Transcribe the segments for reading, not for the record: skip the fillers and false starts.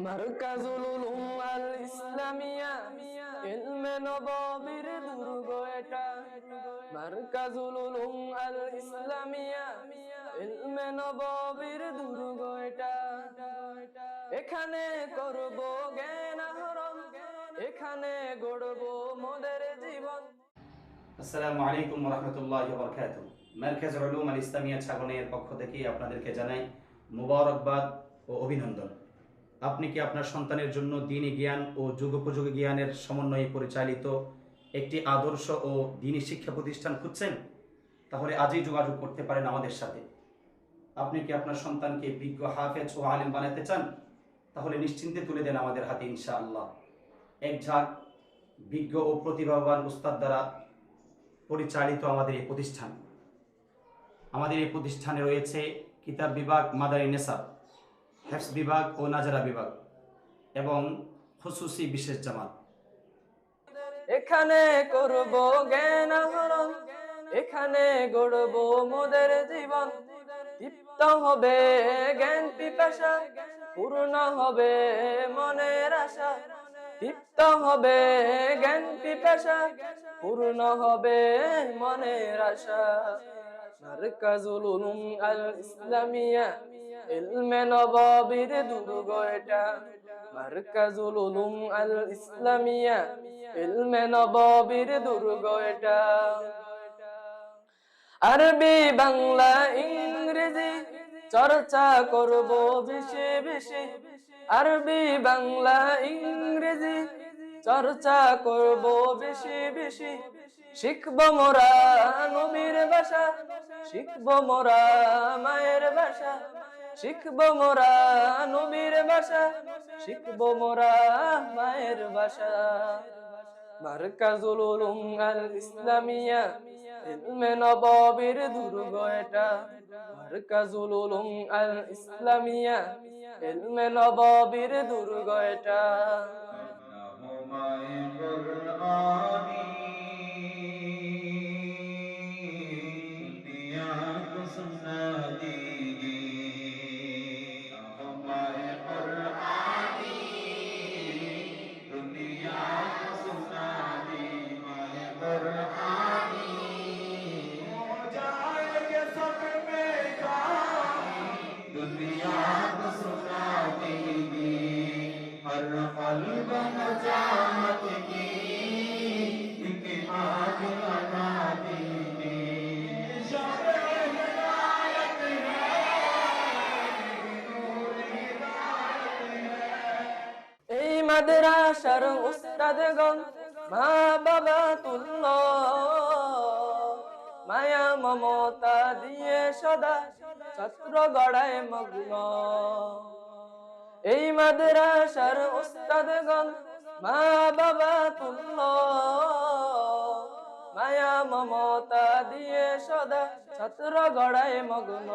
মারকাজুল উলুম আল ইসলামিয়া ইলমে নববীর দুর্গ এটা। মারকাজুল উলুম আল ইসলামিয়া ইলমে নববীর দুর্গ এটা। এখানে করব জ্ঞান আহরণ, এখানে গড়ব মোদের জীবন। আসসালামু আলাইকুম ওয়া রাহমাতুল্লাহি ওয়া বারাকাতুহু। মারকাজুল উলুম আল ইসলামিয়া ছাগনের পক্ষ থেকে আপনাদেরকে জানাই মুবারকবাদ ও অভিনন্দন। আপনি কি আপনার সন্তানের জন্য দ্বীনি জ্ঞান ও যুগোপযোগী জ্ঞানের সমন্বয়ে পরিচালিত একটি আদর্শ ও দ্বীনি শিক্ষা প্রতিষ্ঠান খুঁজছেন? তাহলে আজই যোগাযোগ করতে পারেন আমাদের সাথে। আপনি কি আপনার সন্তানকে বিজ্ঞ হাফেজ ও আলেম বানাতে চান? তাহলে নিশ্চিন্তে তুলে দেন আমাদের হাতে ইনশাআল্লাহ। এক ঝাঁক বিজ্ঞ ও প্রতিভাবান উস্তাদ দ্বারা পরিচালিত আমাদের এই প্রতিষ্ঠান। আমাদের এই প্রতিষ্ঠানে রয়েছে কিতাব বিভাগ, মাদারি নেসাব, হেফজ বিভাগ ও নাজারা বিভাগ এবং খুসুসি বিশেষ জামাত। এখানে করব জ্ঞান আহরণ, এখানে গড়ব মোদের জীবন। তৃপ্ত হবে জ্ঞান পিপাসা, পূর্ণ হবে মনের আশা। তৃপ্ত হবে জ্ঞান পিপাসা, পূর্ণ হবে মনের আশা। মারকাজুল উলুম আল ইসলামিয়া ইলমে নববীর দুর্গ এটা। মারকাজুল উলুম আল ইসলামিয়া ইলমে নববীর দুর্গ এটা। আরবি বাংলা ইংরেজি চর্চা করব বেশি বেশি। আরবি বাংলা ইংরেজি চর্চা করব বেশি বেশি। শিখব মোরা নবীর ভাষা, শিখব মোরা মায়ের ভাষা। শিখব মোরা নবীর ভাষা, শিখব মোরা মায়ের ভাষা। মারকাজুল উলুম আল ইসলামিয়া ইলমে নববীর দুর্গ এটা। মারকাজুল উলুম আল ইসলামিয়া ইলমে নববীর দুর্গ এটা। हर क़ल्ब नजामत की एक आग लगा देगी। शब-ए हिदायत है, नूर हिदायत है। এই মাদ্রাসার উস্তাদগণ মা বাবা তুল্য, মায়া মমতা দিয়ে সদা ছাত্র গড়ায় মগ্ন। এই মাদ্রাসার উস্তাদগণ মা বাবা তুল্য, মায়া মমতা দিয়ে সদা ছাত্র গড়ায় মগ্ন।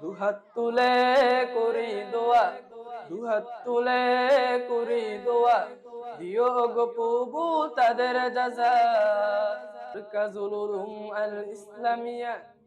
দুহাত তুলে করি দোয়া, দুহাত তুলে করি দোয়া, দিও গো প্রভু তাদের জাযা। মারকাজুল উলুম আল ইসলামিয়া